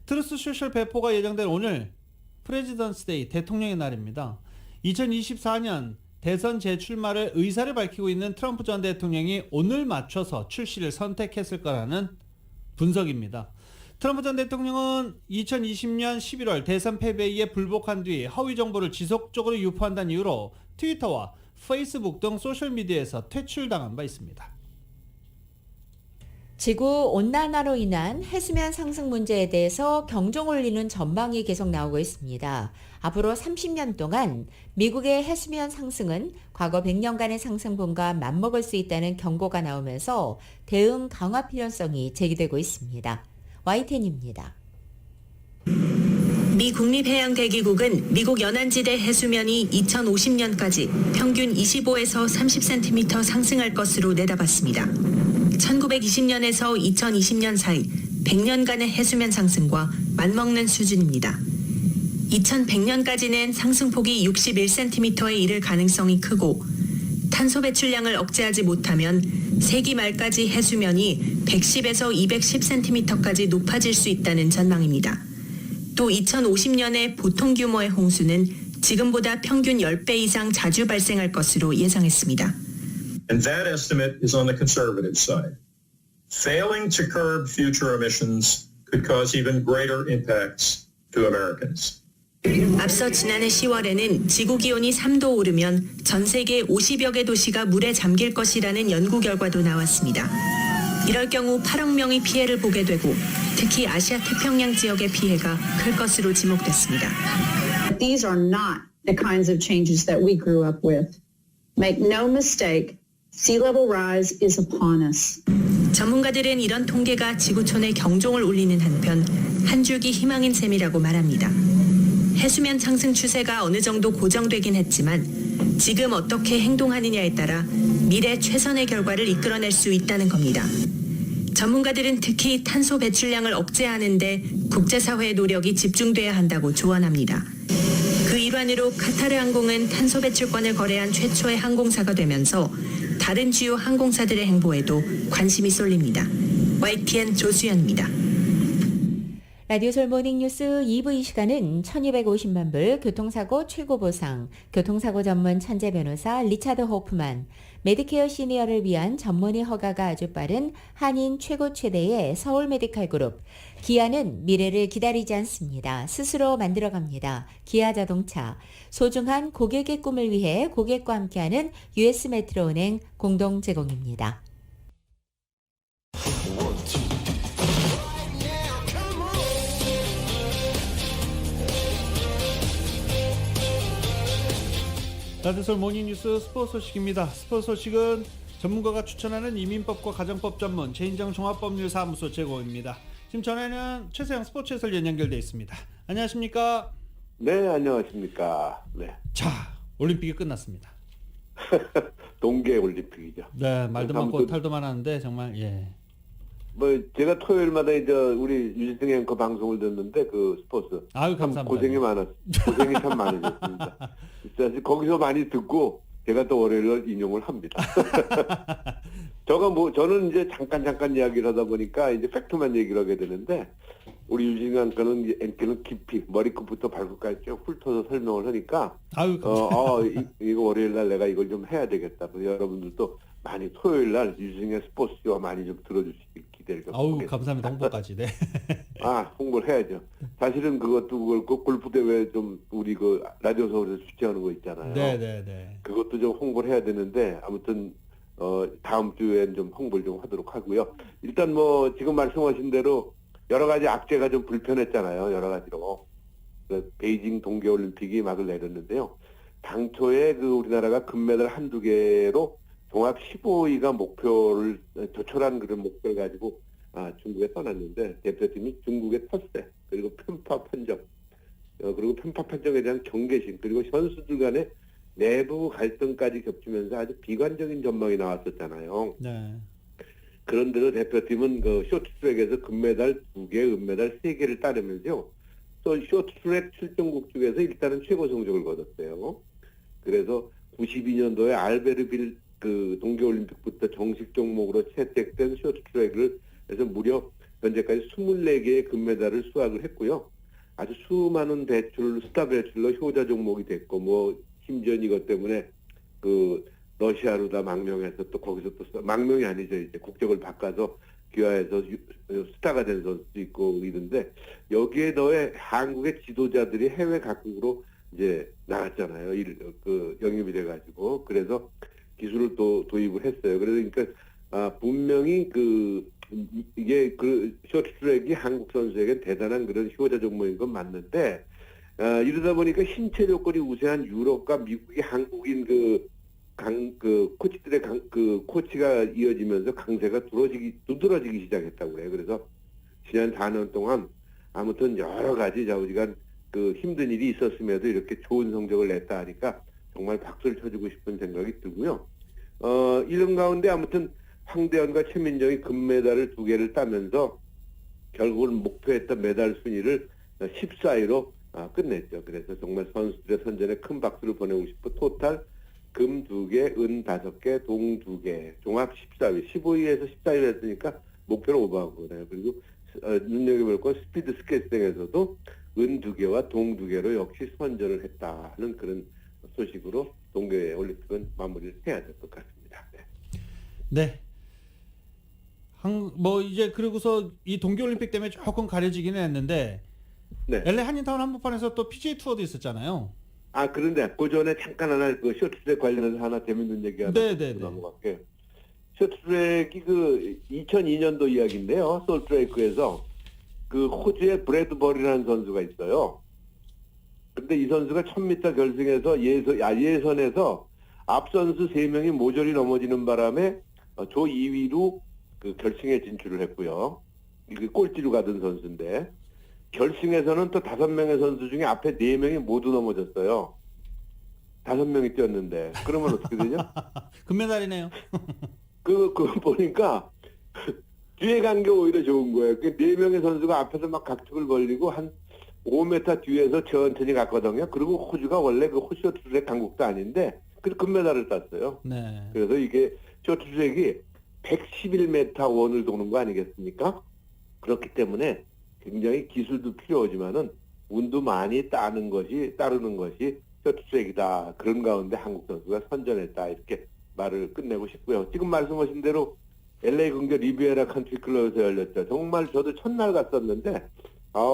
트루스 소셜 배포가 예정된 오늘 프레지던스 데이 대통령의 날입니다. 2024년 대선 재출마를 의사를 밝히고 있는 트럼프 전 대통령이 오늘 맞춰서 출시를 선택했을 거라는 분석입니다. 트럼프 전 대통령은 2020년 11월 대선 패배 이에 불복한 뒤 허위 정보를 지속적으로 유포한다는 이유로 트위터와 페이스북 등 소셜미디어에서 퇴출당한 바 있습니다. 지구 온난화로 인한 해수면 상승 문제에 대해서 경종을 울리는 전망이 계속 나오고 있습니다. 앞으로 30년 동안 미국의 해수면 상승은 과거 100년간의 상승분과 맞먹을 수 있다는 경고가 나오면서 대응 강화 필요성이 제기되고 있습니다. YTN입니다. 미 국립해양대기국은 미국 연안지대 해수면이 2050년까지 평균 25에서 30cm 상승할 것으로 내다봤습니다. 1920년에서 2020년 사이 100년간의 해수면 상승과 맞먹는 수준입니다. 2100년까지는 상승폭이 61cm에 이를 가능성이 크고 탄소 배출량을 억제하지 못하면 세기 말까지 해수면이 110에서 210cm까지 높아질 수 있다는 전망입니다. 또 2050년에 보통 규모의 홍수는 지금보다 평균 10배 이상 자주 발생할 것으로 예상했습니다. And that estimate is on the conservative side. Failing to curb future emissions could cause even greater impacts to Americans. 앞서 지난해 10월에는 지구 기온이 3도 오르면 전 세계 50여 개 도시가 물에 잠길 것이라는 연구 결과도 나왔습니다. 이럴 경우 8억 명이 피해를 보게 되고 특히 아시아 태평양 지역의 피해가 클 것으로 지목됐습니다. These are not the kinds of changes that we grew up with. Make no mistake, sea level rise is upon us. 전문가들은 이런 통계가 지구촌에 경종을 울리는 한편 한 줄기 희망인 셈이라고 말합니다. 해수면 상승 추세가 어느 정도 고정되긴 했지만 지금 어떻게 행동하느냐에 따라 미래 최선의 결과를 이끌어낼 수 있다는 겁니다. 전문가들은 특히 탄소 배출량을 억제하는 데 국제사회의 노력이 집중돼야 한다고 조언합니다. 그 일환으로 카타르 항공은 탄소 배출권을 거래한 최초의 항공사가 되면서 다른 주요 항공사들의 행보에도 관심이 쏠립니다. YTN 조수연입니다. 라디오 솔 모닝뉴스 2부 이 시간은 1250만 불 교통사고 최고보상, 교통사고 전문 천재 변호사 리차드 호프만, 메디케어 시니어를 위한 전문의 허가가 아주 빠른 한인 최고 최대의 서울 메디칼 그룹, 기아는 미래를 기다리지 않습니다. 스스로 만들어갑니다. 기아 자동차, 소중한 고객의 꿈을 위해 고객과 함께하는 US 메트로은행 공동 제공입니다. 라디오솔 모닝뉴스 스포츠 소식입니다. 스포츠 소식은 전문가가 추천하는 이민법과 가정법 전문 최인정 종합법률사무소 제공입니다. 지금 전에는 최세영 스포츠 해설위원 연결되어 있습니다. 안녕하십니까? 네, 안녕하십니까? 네. 자, 올림픽이 끝났습니다. 동계 올림픽이죠. 네, 말도 많고 탈도 많았는데 정말 예. 뭐 제가 토요일마다 이제 우리 유지승 앵커 방송을 듣는데 그 스포츠. 아유, 참 감사합니다. 고생이 참 많으셨습니다. 진짜 거기서 많이 듣고 제가 또 월요일 인용을 합니다. 저는 이제 잠깐 이야기를 하다 보니까 이제 팩트만 얘기를 하게 되는데 우리 유지승 앵커는 깊이 머리끝부터 발끝까지 쭉 훑어서 설명을 하니까 아유, 감사합니다. 이거 월요일 날 내가 이걸 좀 해야 되겠다. 그래서 여러분들도 많이 토요일 날 유지승의 스포츠와 많이 좀 들어주시길 기대를 아우 겪겠습니다. 감사합니다. 홍보까지. 네. 홍보를 해야죠. 사실은 그것도 그렇고 골프 대회 좀 우리 그 라디오 서울에서 주최하는 거 있잖아요. 네네네. 그것도 좀 홍보를 해야 되는데 아무튼 다음 주엔 좀 홍보를 좀 하도록 하고요. 일단 뭐 지금 말씀하신 대로 여러 가지 악재가 좀 불편했잖아요. 여러 가지로. 베이징 동계올림픽이 막을 내렸는데요. 당초에 그 우리나라가 금메달 한두 개로 종합 15위가 목표를 조촐한 그런 목표를 가지고 중국에 떠났는데 대표팀이 중국의 텃세 그리고 편파 판정 그리고 편파 판정에 대한 경계심 그리고 선수들 간의 내부 갈등까지 겹치면서 아주 비관적인 전망이 나왔었잖아요. 네. 그런데도 대표팀은 그 쇼트트랙에서 금메달 2개, 은메달 3개를 따르면서요. 또 쇼트트랙 출전국 중에서 일단은 최고 성적을 거뒀어요. 그래서 92년도에 알베르빌 그 동계올림픽부터 정식 종목으로 채택된 쇼트트랙을 해서 무려 현재까지 24개의 금메달을 수확을 했고요. 아주 수많은 스타 배출로 효자 종목이 됐고 뭐 심지어 이것 때문에 그 러시아로 다 망명해서 또 거기서 또 망명이 아니죠. 이제 국적을 바꿔서 귀화해서 스타가 된 선수도 있고 이런데 여기에 더해 한국의 지도자들이 해외 각국으로 이제 나갔잖아요. 영입이 돼가지고 그래서 기술을 또 도입을 했어요. 그러니까 분명히 이게 쇼트트랙이 한국 선수에게 대단한 그런 효자 종목인 건 맞는데 이러다 보니까 신체 조건이 우세한 유럽과 미국이 한국인 코치들의 코치가 이어지면서 강세가 두드러지기 시작했다고 그래요. 그래서 지난 4년 동안 아무튼 여러 가지 좌우지간 힘든 일이 있었음에도 이렇게 좋은 성적을 냈다 하니까 정말 박수를 쳐주고 싶은 생각이 들고요. 이런 가운데 아무튼 황대현과 최민정이 금메달을 2개를 따면서 결국은 목표했던 메달 순위를 14위로 끝냈죠. 그래서 정말 선수들의 선전에 큰 박수를 보내고 싶고 토탈 금 2개, 은 5개, 동 2개, 종합 14위, 15위에서 14위 했으니까 목표를 오버한 거예요. 그리고 눈여겨볼 건 스피드 스케이트 등에서도 은 2개와 동 2개로 역시 선전을 했다는 그런 소식으로 동계올림픽은 마무리를 해야 될 것 같습니다. 네. 뭐 이제 그러고서 이 동계올림픽 때문에 조금 가려지기는 했는데 네. LA 한인타운 한복판에서 또 PGA 투어도 있었잖아요. 그런데 그 전에 잠깐 하나 쇼트트랙 관련해서 하나 재밌는 얘기 하나 넘어갈게요. 쇼트트랙이 2002년도 이야기인데요. 솔트레이크에서 호주의 브래드 버리라는 선수가 있어요. 근데 이 선수가 1000m 결승에서 예선에서 앞 선수 3명이 모조리 넘어지는 바람에 조 2위로 결승에 진출을 했고요. 꼴찌로 가던 선수인데 결승에서는 또 5명의 선수 중에 앞에 4명이 모두 넘어졌어요. 5명이 뛰었는데 그러면 어떻게 되죠? 금메달이네요. 보니까 뒤에 간 게 오히려 좋은 거예요. 4명의 선수가 앞에서 막 각축을 벌리고 한 5m 뒤에서 천천히 갔거든요. 그리고 호주가 원래 쇼트트랙 강국도 아닌데 금메달을 땄어요. 네. 그래서 이게 쇼트트랙이 111m 원을 도는 거 아니겠습니까? 그렇기 때문에 굉장히 기술도 필요하지만은 운도 많이 따르는 것이 쇼트트랙이다. 그런 가운데 한국 선수가 선전했다. 이렇게 말을 끝내고 싶고요. 지금 말씀하신 대로 LA 근교 리비에라 컨트리 클럽에서 열렸죠. 정말 저도 첫날 갔었는데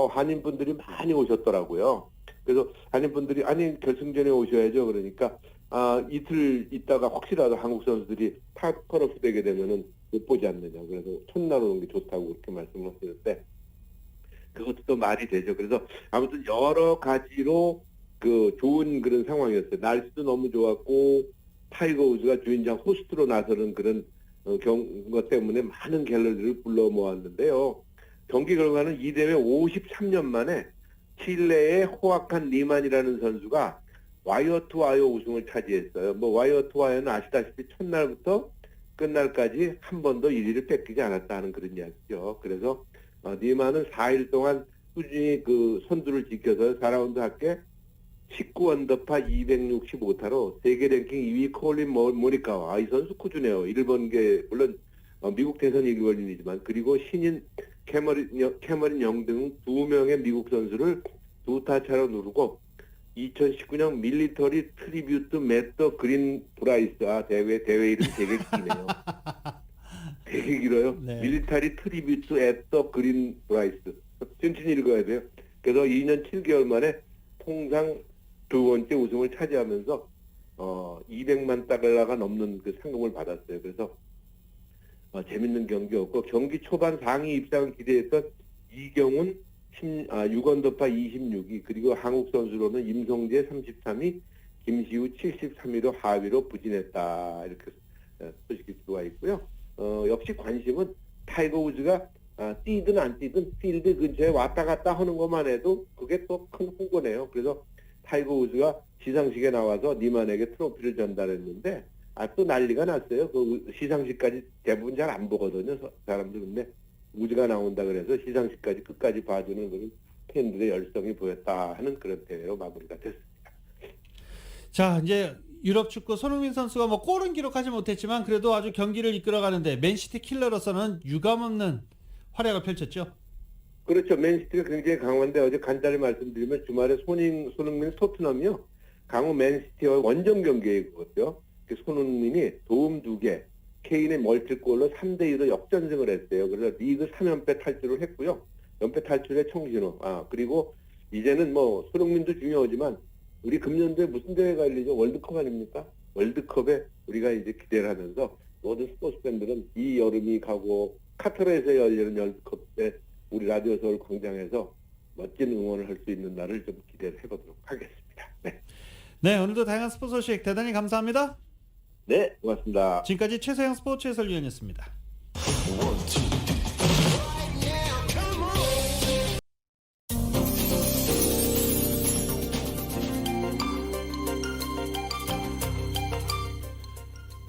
한인분들이 많이 오셨더라고요. 그래서 한인분들이 결승전에 오셔야죠. 그러니까 이틀 있다가 혹시라도 한국 선수들이 컷오프 되게 되면은 못 보지 않느냐. 그래서 첫날 오는 게 좋다고 그렇게 말씀을 하시는데 그것도 또 말이 되죠. 그래서 아무튼 여러 가지로 좋은 그런 상황이었어요. 날씨도 너무 좋았고 타이거 우즈가 주인장 호스트로 나서는 그런 것 때문에 많은 갤러리를 불러 모았는데요. 경기 결과는 이 대회 53년 만에 칠레의 호아칸 리만이라는 선수가 와이어 투 와이어 우승을 차지했어요. 와이어 투 와이어는 아시다시피 첫날부터 끝날까지 한 번도 1위를 뺏기지 않았다 하는 그런 이야기죠. 그래서 리만은 4일 동안 꾸준히 선두를 지켜서 4라운드 합계 19언더파 265타로 세계 랭킹 2위 콜린 모리카와 이 선수 꾸준해요. 일본계 물론 미국 대선 1번이지만 그리고 신인 캐머린 영 등 2명의 미국 선수를 2타 차로 누르고 2019년 밀리터리 트리뷰트 매터 그린 브라이스 대회 이름 되게 기네요. 되게 길어요. 네. 밀리터리 트리뷰트 앳 더 그린 브라이스. 천천히 읽어야 돼요. 그래서 2년 7개월 만에 통상 두 번째 우승을 차지하면서 200만 달러가 넘는 그 상금을 받았어요. 그래서 재밌는 경기였고, 경기 초반 상위 입상을 기대했던 이경훈 6언더파 26위, 그리고 한국 선수로는 임성재 33위, 김시우 73위로 하위로 부진했다, 이렇게 소식이 들어와 있고요. 역시 관심은 타이거 우즈가 뛰든 안 뛰든 필드 근처에 왔다 갔다 하는 것만 해도 그게 또 큰 홍보네요. 그래서 타이거 우즈가 시상식에 나와서 니만에게 트로피를 전달했는데 또 난리가 났어요. 그 시상식까지 대부분 잘 안 보거든요, 사람들. 근데 우즈가 나온다 그래서 시상식까지 끝까지 봐주는 그런 팬들의 열성이 보였다 하는 그런 대회로 마무리가 됐습니다. 자, 이제 유럽 축구 손흥민 선수가 뭐 골은 기록하지 못했지만 그래도 아주 경기를 이끌어가는데 맨시티 킬러로서는 유감없는 활약을 펼쳤죠. 그렇죠. 맨시티가 굉장히 강한데 어제 간단히 말씀드리면 주말에 손흥민 토트넘이요, 강호 맨시티와 원정 경기에 있거든요. 손흥민이 도움 2개, 케인의 멀티골로 3대2로 역전승을 했어요. 그래서 리그 3연패 탈출을 했고요. 연패 탈출의 청신호. 그리고 이제는 뭐 손흥민도 중요하지만 우리 금년도에 무슨 대회가 열리죠? 월드컵 아닙니까? 월드컵에 우리가 이제 기대를 하면서 모든 스포츠 팬들은 이 여름이 가고 카타르에서 열리는 월드컵에 우리 라디오 서울 광장에서 멋진 응원을 할 수 있는 날을 좀 기대를 해보도록 하겠습니다. 네. 네, 오늘도 다양한 스포츠 소식 대단히 감사합니다. 네, 고맙습니다. 지금까지 최세영 스포츠 해설위원이었습니다.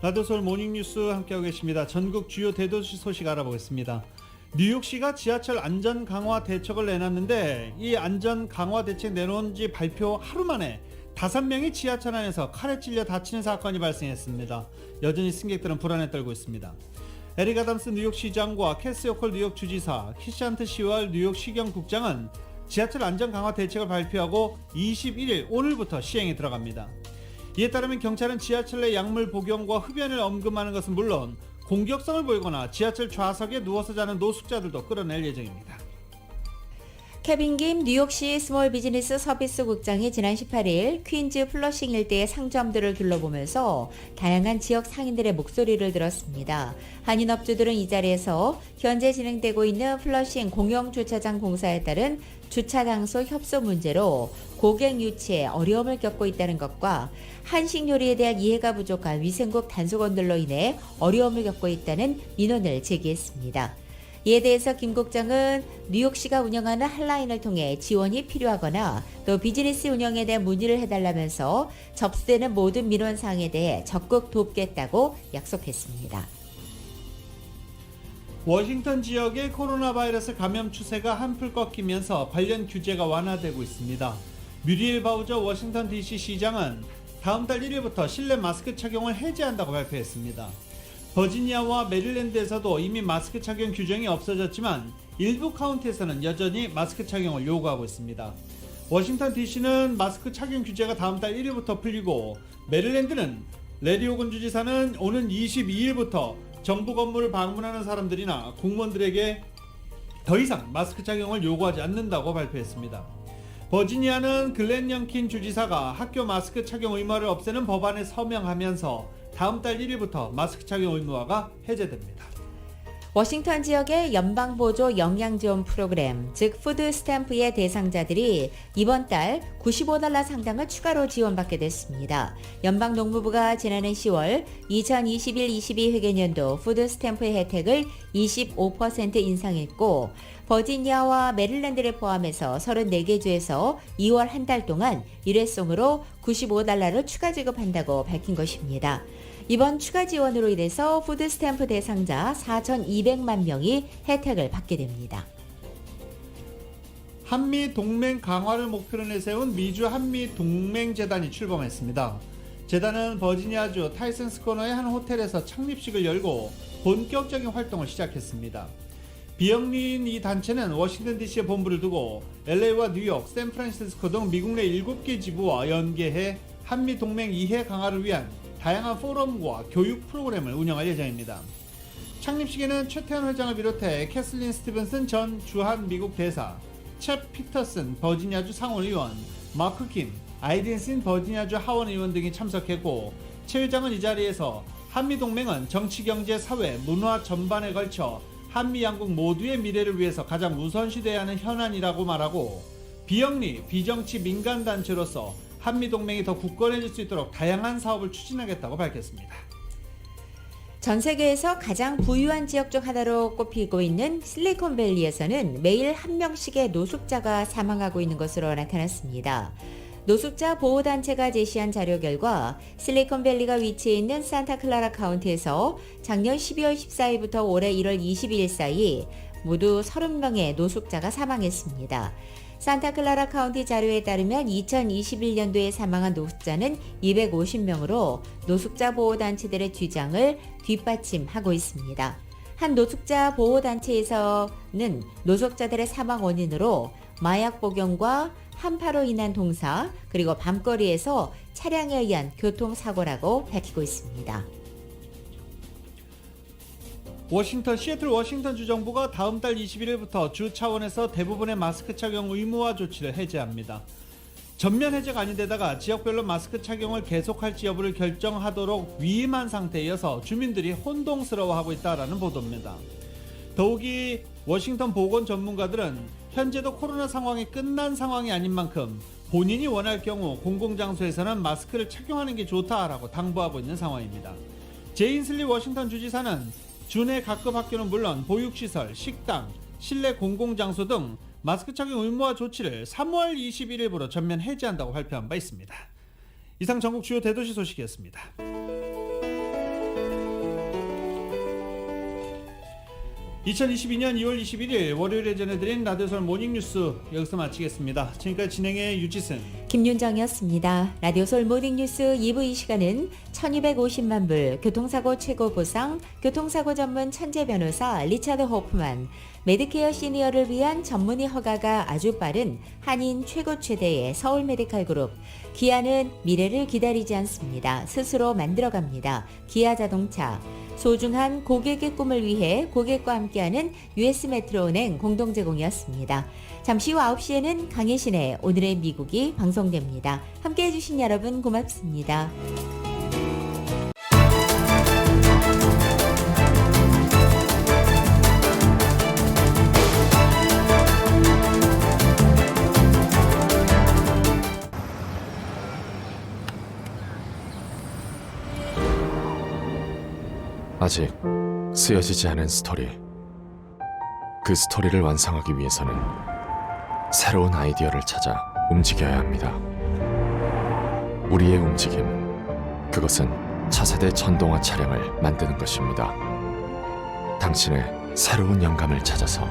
라디오 서울 모닝뉴스 함께하고 계십니다. 전국 주요 대도시 소식 알아보겠습니다. 뉴욕시가 지하철 안전 강화 대책을 내놨는데 이 안전 강화 대책 내놓은 지 발표 하루 만에 5명이 지하철 안에서 칼에 찔려 다치는 사건이 발생했습니다. 여전히 승객들은 불안에 떨고 있습니다. 에릭 아담스 뉴욕시장과 캐스 요컬 뉴욕 주지사, 키샨트 시월 뉴욕시경국장은 지하철 안전 강화 대책을 발표하고 21일 오늘부터 시행에 들어갑니다. 이에 따르면 경찰은 지하철 내 약물 복용과 흡연을 언급하는 것은 물론 공격성을 보이거나 지하철 좌석에 누워서 자는 노숙자들도 끌어낼 예정입니다. 케빈 김 뉴욕시 스몰 비즈니스 서비스 국장이 지난 18일 퀸즈 플러싱 일대의 상점들을 둘러보면서 다양한 지역 상인들의 목소리를 들었습니다. 한인업주들은 이 자리에서 현재 진행되고 있는 플러싱 공영주차장 공사에 따른 주차 장소 협소 문제로 고객 유치에 어려움을 겪고 있다는 것과 한식 요리에 대한 이해가 부족한 위생국 단속원들로 인해 어려움을 겪고 있다는 민원을 제기했습니다. 이에 대해서 김 국장은 뉴욕시가 운영하는 핫라인을 통해 지원이 필요하거나 또 비즈니스 운영에 대한 문의를 해달라면서 접수되는 모든 민원사항에 대해 적극 돕겠다고 약속했습니다. 워싱턴 지역의 코로나 바이러스 감염 추세가 한풀 꺾이면서 관련 규제가 완화되고 있습니다. 뮤리엘 바우저 워싱턴 DC 시장은 다음 달 1일부터 실내 마스크 착용을 해제한다고 발표했습니다. 버지니아와 메릴랜드에서도 이미 마스크 착용 규정이 없어졌지만 일부 카운티에서는 여전히 마스크 착용을 요구하고 있습니다. 워싱턴 DC는 마스크 착용 규제가 다음 달 1일부터 풀리고 메릴랜드는 레리 호건 주지사는 오는 22일부터 정부 건물을 방문하는 사람들이나 공무원들에게 더 이상 마스크 착용을 요구하지 않는다고 발표했습니다. 버지니아는 글렌 영킨 주지사가 학교 마스크 착용 의무화를 없애는 법안에 서명하면서 다음 달 1일부터 마스크 착용 의무화가 해제됩니다. 워싱턴 지역의 연방보조 영양지원 프로그램, 즉 푸드 스탬프의 대상자들이 이번 달 $95 상당을 추가로 지원받게 됐습니다. 연방농무부가 지난해 10월 2021-22 회계년도 푸드 스탬프의 혜택을 25% 인상했고 버지니아와 메릴랜드를 포함해서 34개 주에서 2월 한 달 동안 일회성으로 $95를 추가 지급한다고 밝힌 것입니다. 이번 추가 지원으로 인해서 푸드 스탬프 대상자 4,200만 명이 혜택을 받게 됩니다. 한미 동맹 강화를 목표로 내세운 미주 한미 동맹 재단이 출범했습니다. 재단은 버지니아주 타이슨스 코너의 한 호텔에서 창립식을 열고 본격적인 활동을 시작했습니다. 비영리인 이 단체는 워싱턴 DC에 본부를 두고 LA와 뉴욕, 샌프란시스코 등 미국 내 7개 지부와 연계해 한미 동맹 이해 강화를 위한 다양한 포럼과 교육 프로그램을 운영할 예정입니다. 창립식에는 최태원 회장을 비롯해 캐슬린 스티븐슨 전 주한 미국 대사, 챗 피터슨 버지니아주 상원의원, 마크 킴, 아이딘슨 버지니아주 하원의원 등이 참석했고, 최 회장은 이 자리에서 한미동맹은 정치, 경제, 사회, 문화 전반에 걸쳐 한미 양국 모두의 미래를 위해서 가장 우선시돼야 하는 현안이라고 말하고, 비영리, 비정치 민간단체로서 한미동맹이 더 굳건해질 수 있도록 다양한 사업을 추진하겠다고 밝혔습니다. 전 세계에서 가장 부유한 지역 중 하나로 꼽히고 있는 실리콘밸리에서는 매일 한 명씩의 노숙자가 사망하고 있는 것으로 나타났습니다. 노숙자 보호단체가 제시한 자료 결과 실리콘밸리가 위치해 있는 산타클라라 카운티에서 작년 12월 14일부터 올해 1월 22일 사이 모두 30명의 노숙자가 사망했습니다. 산타클라라 카운티 자료에 따르면 2021년도에 사망한 노숙자는 250명으로 노숙자 보호단체들의 주장을 뒷받침하고 있습니다. 한 노숙자 보호단체에서는 노숙자들의 사망 원인으로 마약 복용과 한파로 인한 동사, 그리고 밤거리에서 차량에 의한 교통사고라고 밝히고 있습니다. 시애틀 워싱턴 주정부가 다음 달 21일부터 주 차원에서 대부분의 마스크 착용 의무화 조치를 해제합니다. 전면 해제가 아닌데다가 지역별로 마스크 착용을 계속할지 여부를 결정하도록 위임한 상태여서 주민들이 혼동스러워하고 있다라는 보도입니다. 더욱이 워싱턴 보건 전문가들은 현재도 코로나 상황이 끝난 상황이 아닌 만큼 본인이 원할 경우 공공장소에서는 마스크를 착용하는 게 좋다라고 당부하고 있는 상황입니다. 제인슬리 워싱턴 주지사는 주내 각급 학교는 물론 보육시설, 식당, 실내 공공장소 등 마스크 착용 의무화 조치를 3월 21일부로 전면 해제한다고 발표한 바 있습니다. 이상 전국 주요 대도시 소식이었습니다. 2022년 2월 21일 월요일에 전해드린 라디오서울 모닝뉴스 여기서 마치겠습니다. 지금까지 진행의 유지승, 김윤정이었습니다. 라디오서울 모닝뉴스 2부 이 시간은 1250만 불 교통사고 최고 보상 교통사고 전문 천재 변호사 리차드 호프만, 메디케어 시니어를 위한 전문의 허가가 아주 빠른 한인 최고 최대의 서울 메디칼 그룹, 기아는 미래를 기다리지 않습니다. 스스로 만들어갑니다. 기아 자동차, 소중한 고객의 꿈을 위해 고객과 함께하는 US 메트로은행 공동 제공이었습니다. 잠시 후 9시에는 강혜신의 오늘의 미국이 방송됩니다. 함께해 주신 여러분 고맙습니다. 아직 쓰여지지 않은 스토리. 그 스토리를 완성하기 위해서는 새로운 아이디어를 찾아 움직여야 합니다. 우리의 움직임, 그것은 차세대 전동화 차량을 만드는 것입니다. 당신의 새로운 영감을 찾아서